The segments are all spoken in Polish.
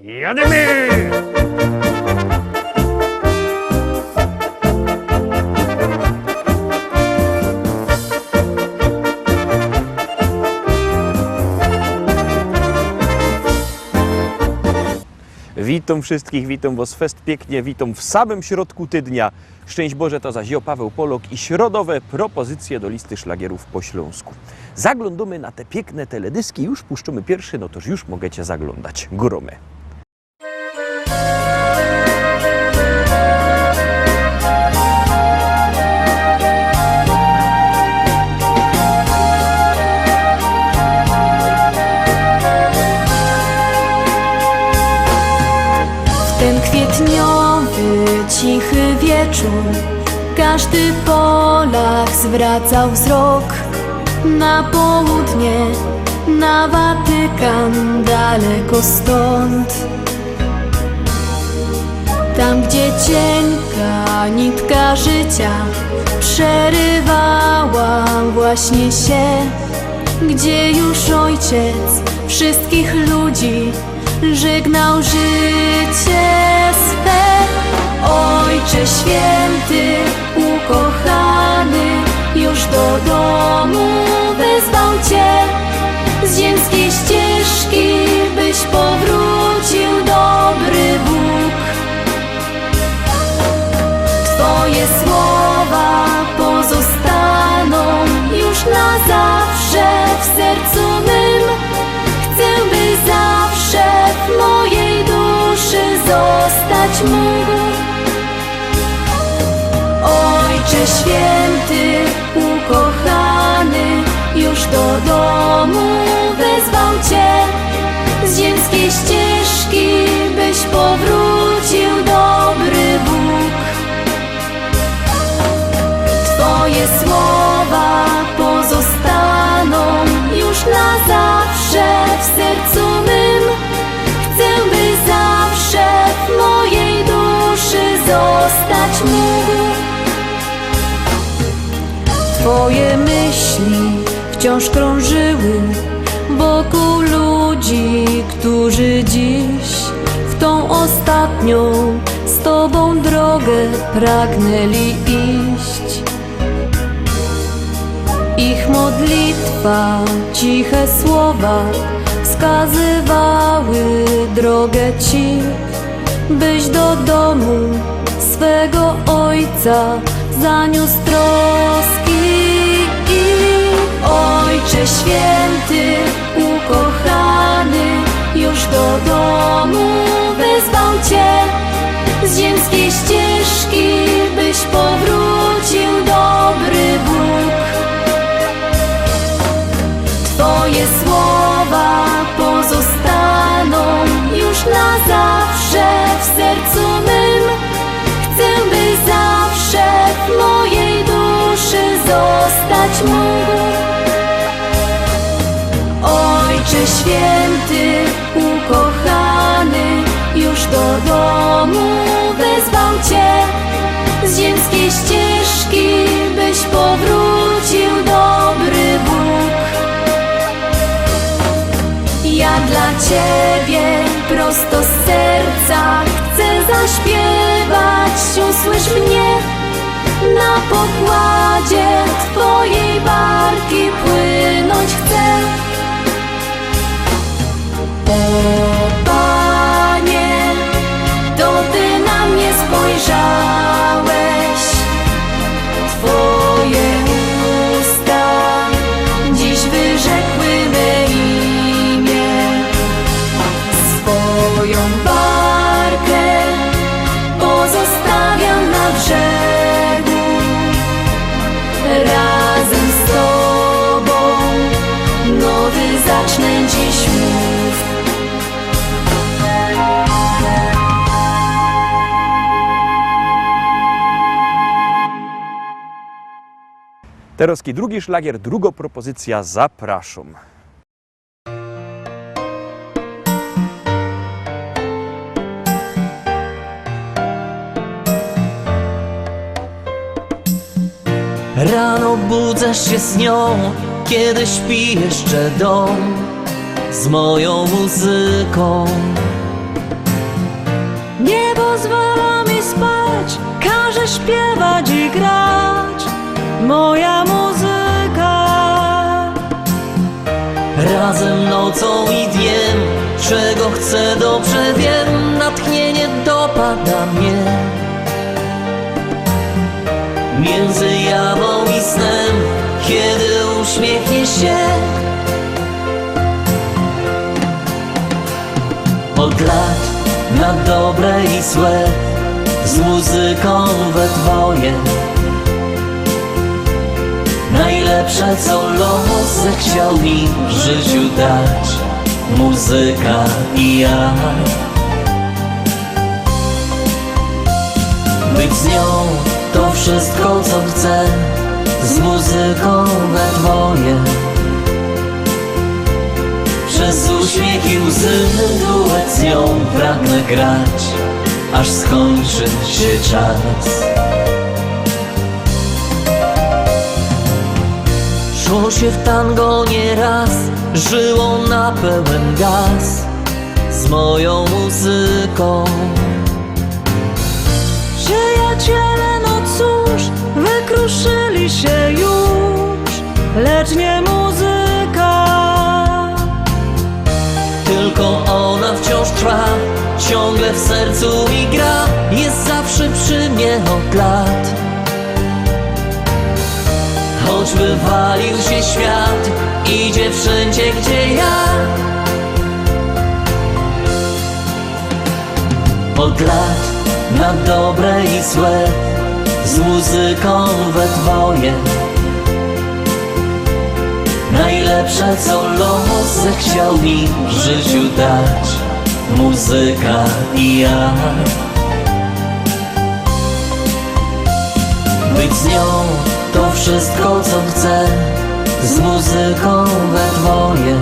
Jademy! Witam wszystkich, witam Was fest pięknie, witam w samym środku tydnia. Szczęść Boże, to zaś ja, Paweł Polok i środowe propozycje do listy szlagierów po śląsku. Zaglądamy na te piękne teledyski, już puszczymy pierwszy, no toż już możecie zaglądać. Gromy. Ten kwietniowy, cichy wieczór, każdy Polak zwracał wzrok na południe, na Watykan, daleko stąd. Tam, gdzie cienka nitka życia przerywała właśnie się, gdzie już ojciec wszystkich ludzi żegnał życie swe. Ojcze święty, ukochany, już do domu wezwał Cię. Z ziemskiej ścieżki byś powrócił, dobry Bóg. Twoje słowa pozostaną już na zawsze w sercu mym. Chcę, by zawsze w mojej duszy zostać mógł. Ojcze święty, ukochany, już do domu wezwał Cię. Z ziemskiej ścieżki byś powrócił, dobry Bóg. Twoje słowa pozostaną już na zawsze w sercu mym. Chcę, by zawsze w mojej duszy zostać mógł. Twoje myśli wciąż krążyły wokół ludzi, którzy dziś w tą ostatnią z Tobą drogę pragnęli iść. Ich modlitwa, ciche słowa wskazywały drogę Ci, byś do domu swego Ojca zaniósł troski. Ojcze święty, ukochany, już do domu wezwał Cię. Z ziemskiej ścieżki byś powrócił, dobry Bóg. Twoje słowa pozostaną już na zawsze w sercu mym. Chcę, by zawsze w mojej duszy zostać mógł. Ojcze święty, ukochany, już do domu wezwał Cię. Z ziemskiej ścieżki byś powrócił, dobry Bóg. Ja dla Ciebie prosto z serca chcę zaśpiewać, usłysz mnie. Na pokładzie Twojej barki płynąć chcę. O Panie, to Ty na mnie spojrzałeś. Twoje usta dziś wyrzekły me imię. Swoją barkę pozostawiam na brzegu. Razem z Tobą nowy zacznę dziś mów. Teraz drugi szlagier, druga propozycja, zapraszam. Rano budzasz się z nią, kiedy śpi jeszcze dom, z moją muzyką. śpiewać i grać moja muzyka. Razem nocą i dniem, czego chcę dobrze wiem, natchnienie dopada mnie. Między jawą i snem, kiedy uśmiechnie się. Od lat na dobre i złe, z muzyką we dwoje. Najlepsze co los zechciał mi w życiu dać, muzyka i ja. Być z nią to wszystko co chcę, z muzyką we dwoje. Przez uśmiech i łzy duet z nią pragnę grać, aż skończy się czas. Szło się w tango nieraz, żyło na pełen gaz z moją muzyką. Przyjaciele, no cóż, wykruszyli się już, lecz nie muzyka. Tylko ona wciąż trwa, ciągle w sercu mi gra, jest zawsze przy mnie od lat. Choćby walił się świat, idzie wszędzie gdzie ja. Od lat na dobre i złe, z muzyką we dwoje. Najlepsze co los zechciał mi w życiu dać, muzyka i ja. Być z nią to wszystko co chcę, z muzyką we dwoje.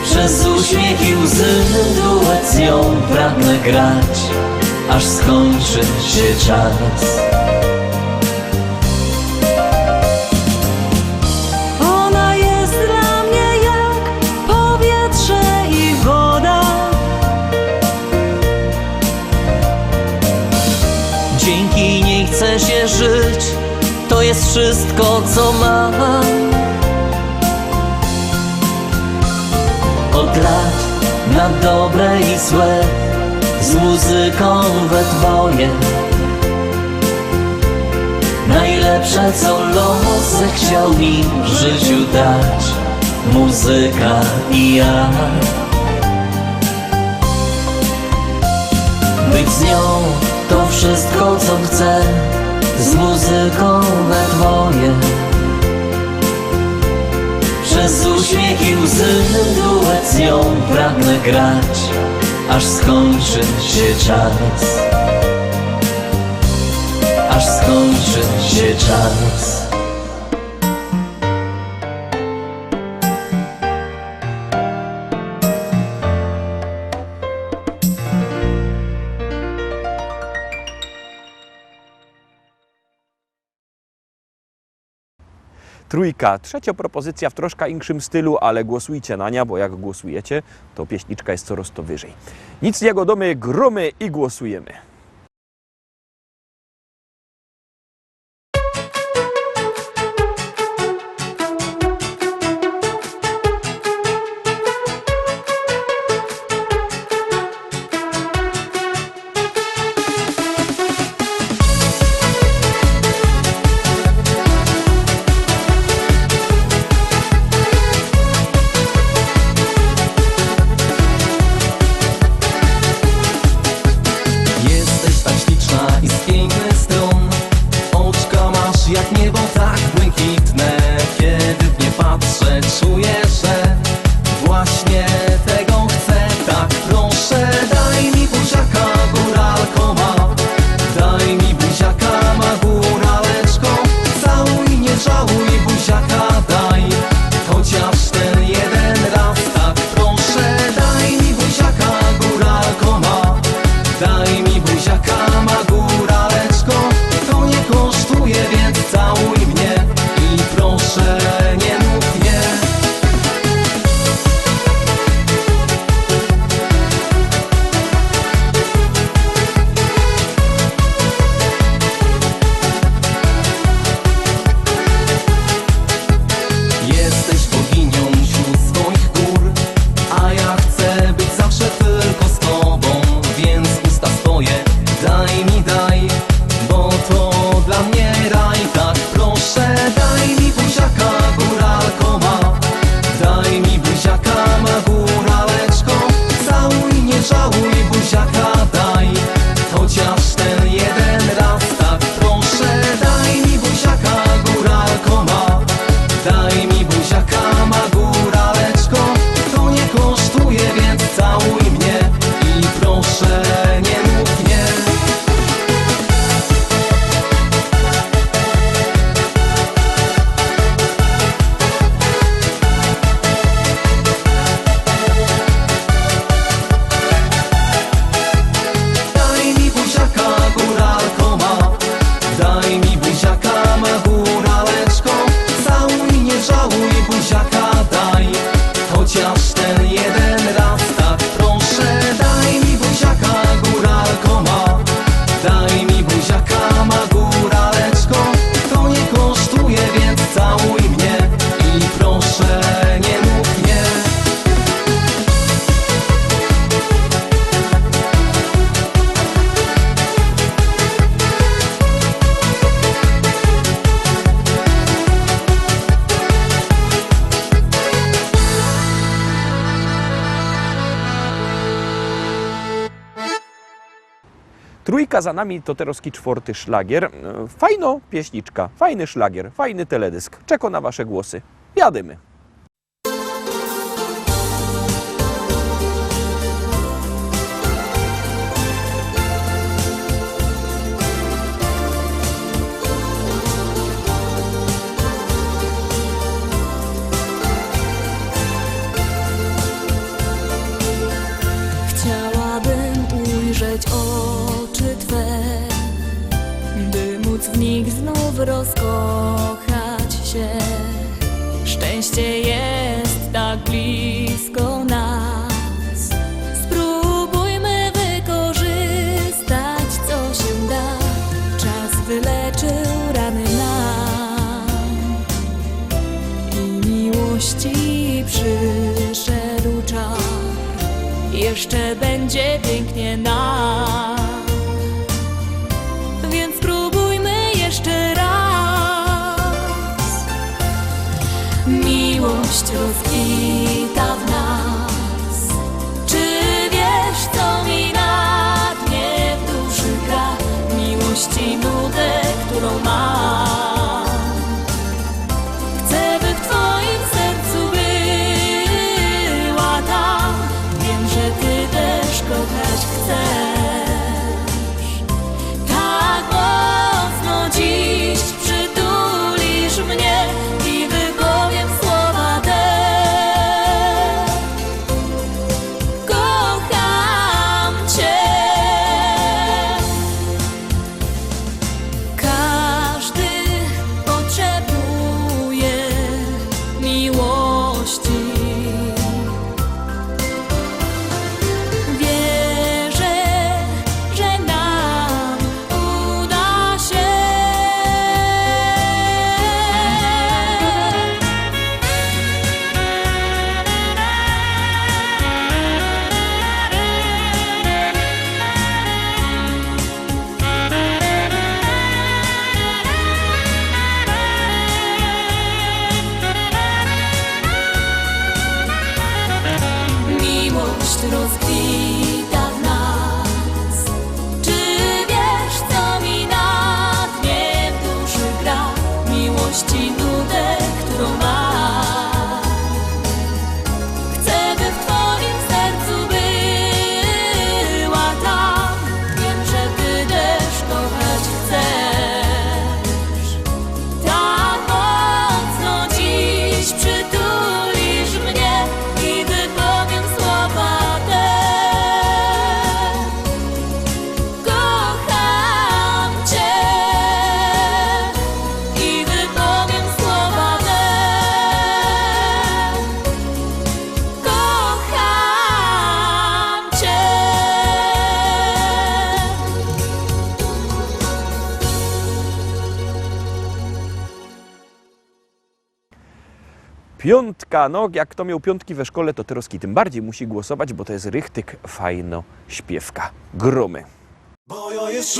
Przez uśmiech i łzy duet z nią pragnę grać, aż skończy się czas. Ona jest dla mnie jak powietrze i woda. Dzięki niej chce się żyć, to jest wszystko co mam. Od lat na dobre i złe, z muzyką we dwoje. Najlepsze co los zechciał mi w życiu dać, muzyka i ja. Być z nią to wszystko co chcę, z muzyką we dwoje. Przez uśmiech i łzy duet z nią pragnę grać, aż skończy się czas. Aż skończy się czas. Trójka, trzecia propozycja w troszkę inszym stylu, ale głosujcie na nią, bo jak głosujecie, to pieśniczka jest coraz to wyżej. Nic nie godomy, gromy i głosujemy. Trójka za nami to Toterowski czwarty szlagier. Fajno pieśniczka, fajny szlagier, fajny teledysk. Czeko na wasze głosy. Jadymy. Chciałabym ujrzeć oczy Twe, by móc w nich znów rozkochać się. Szczęście jest tak blisko nas. Spróbujmy wykorzystać, co się da. Czas wyleczył rany nam i miłości przyszedł czas. Jeszcze będzie pięknie nam, więc spróbujmy jeszcze raz. Miłość rozkwita w nas. Czy wiesz, co mi na dnie w duszy gra? Miłości nudę, którą mam. Chcę, by w Twoim sercu była tam. Wiem, że Ty też kochać chcesz. Tak mocno dziś przytulisz mnie i wypowiem słowa te. Kocham Cię. Każdy potrzebuje miłości. Wierzę, że nam uda się. Miłość rozkwita w nas. Czy wiesz, co mi na dnie w duszy gra? Miłości nudę, którą mam. Chcę, by w Twoim sercu była tam. Wiem, że Ty też kochać chcesz. Tak mocno dziś przytulisz mnie i wypowiem słowa te. Kocham Cię i wypowiem słowa te. Kocham Cię. Piątka, no jak kto miał piątki we szkole, to Toterowski tym bardziej musi głosować, bo to jest rychtyk fajno śpiewka. Gromy. Bo jo jest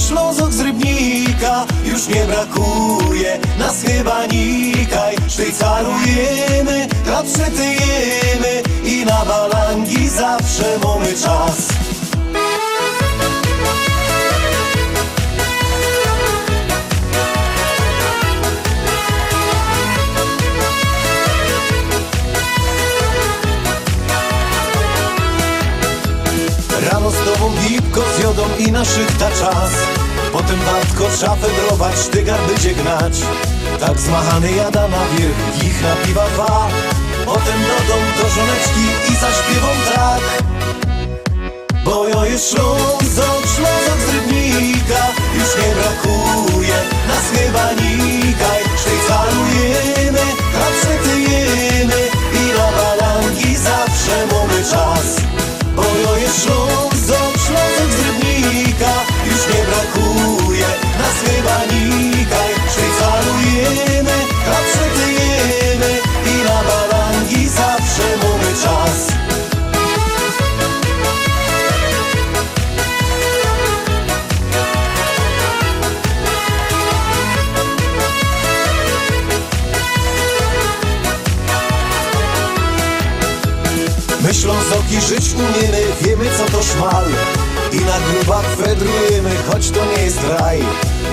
Ślązok z Rybnika, już nie brakuje nas chyba nikaj. Sztycalujemy, przetyjemy i na balangi zawsze mamy czas. Rano z nową lipko z jodą i na szychta czas. Potem wartko szafę drować, sztygar będzie gnać. Tak zmachany jada na wierzch, ich na piwa dwa. Potem do domu do żoneczki i zaśpiewą tak. Bo jo jest Ślązok z Rybnika, już nie brakuje nas chyba nikaj. Sztycalujemy, przetyjemy i na balangi zawsze mamy czas. Bo jo jest Ślązok z Rybnika, już nie brakuje nas chyba nikaj. Sztycalujemy, przetyjemy i na balangi zawsze mamy czas. My Ślązoki żyć umiemy, wiemy co to szmal I na grubach wędrujemy, choć to nie jest raj.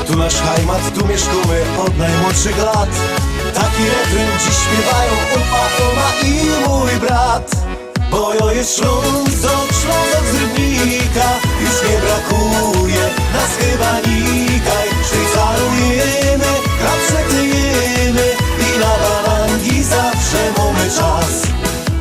Tu nasz heimat, tu mieszkamy od najmłodszych lat. Taki refren dziś śpiewają opa, oma i mój brat. Bo jo jest Ślązok, Ślązok z Rybnika. Już nie brakuje nas chyba nikaj. Szwajcarujemy, chleb kryjemy i na barangi zawsze mamy czas.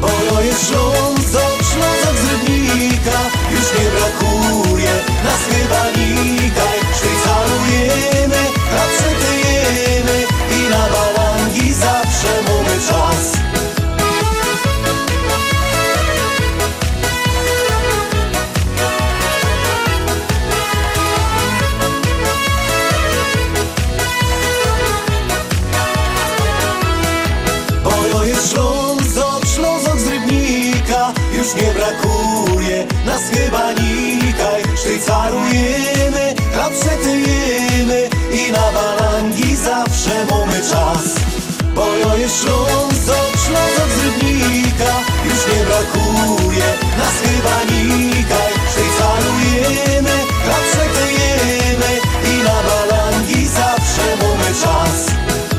Bo jo jest Ślązok, Ślązok z Rybnika. Już nie brakuje nas chyba nikaj. Szwajcarujemy, chleb kryjemy i na barangi zawsze mamy czas. Ślązok, Ślązok z Rybnika. Już nie brakuje nas chyba nikaj. Szwajcarujemy, chleb przetyjemy i na barangi zawsze mamy czas. Bo jo jest Ślązok, Ślązok z Rybnika. Już nie brakuje nas chyba nikaj. Szwajcarujemy, chleb przetyjemy i na barangi zawsze mamy czas.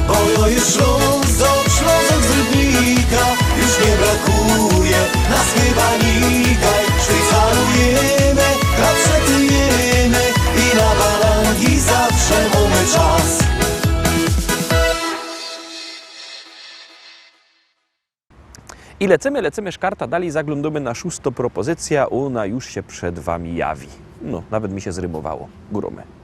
Bo jo jest Ślązok, Ślązok z Rybnika. Już nie brakuje nas chyba nikaj. Szwajcarujemy, chleb przetyjemy i na barangi zawsze mamy czas. I lecimy szkarta dalej, zaglądamy na 6. propozycja, ona już się przed wami jawi. No, nawet mi się zrymowało. Góromy.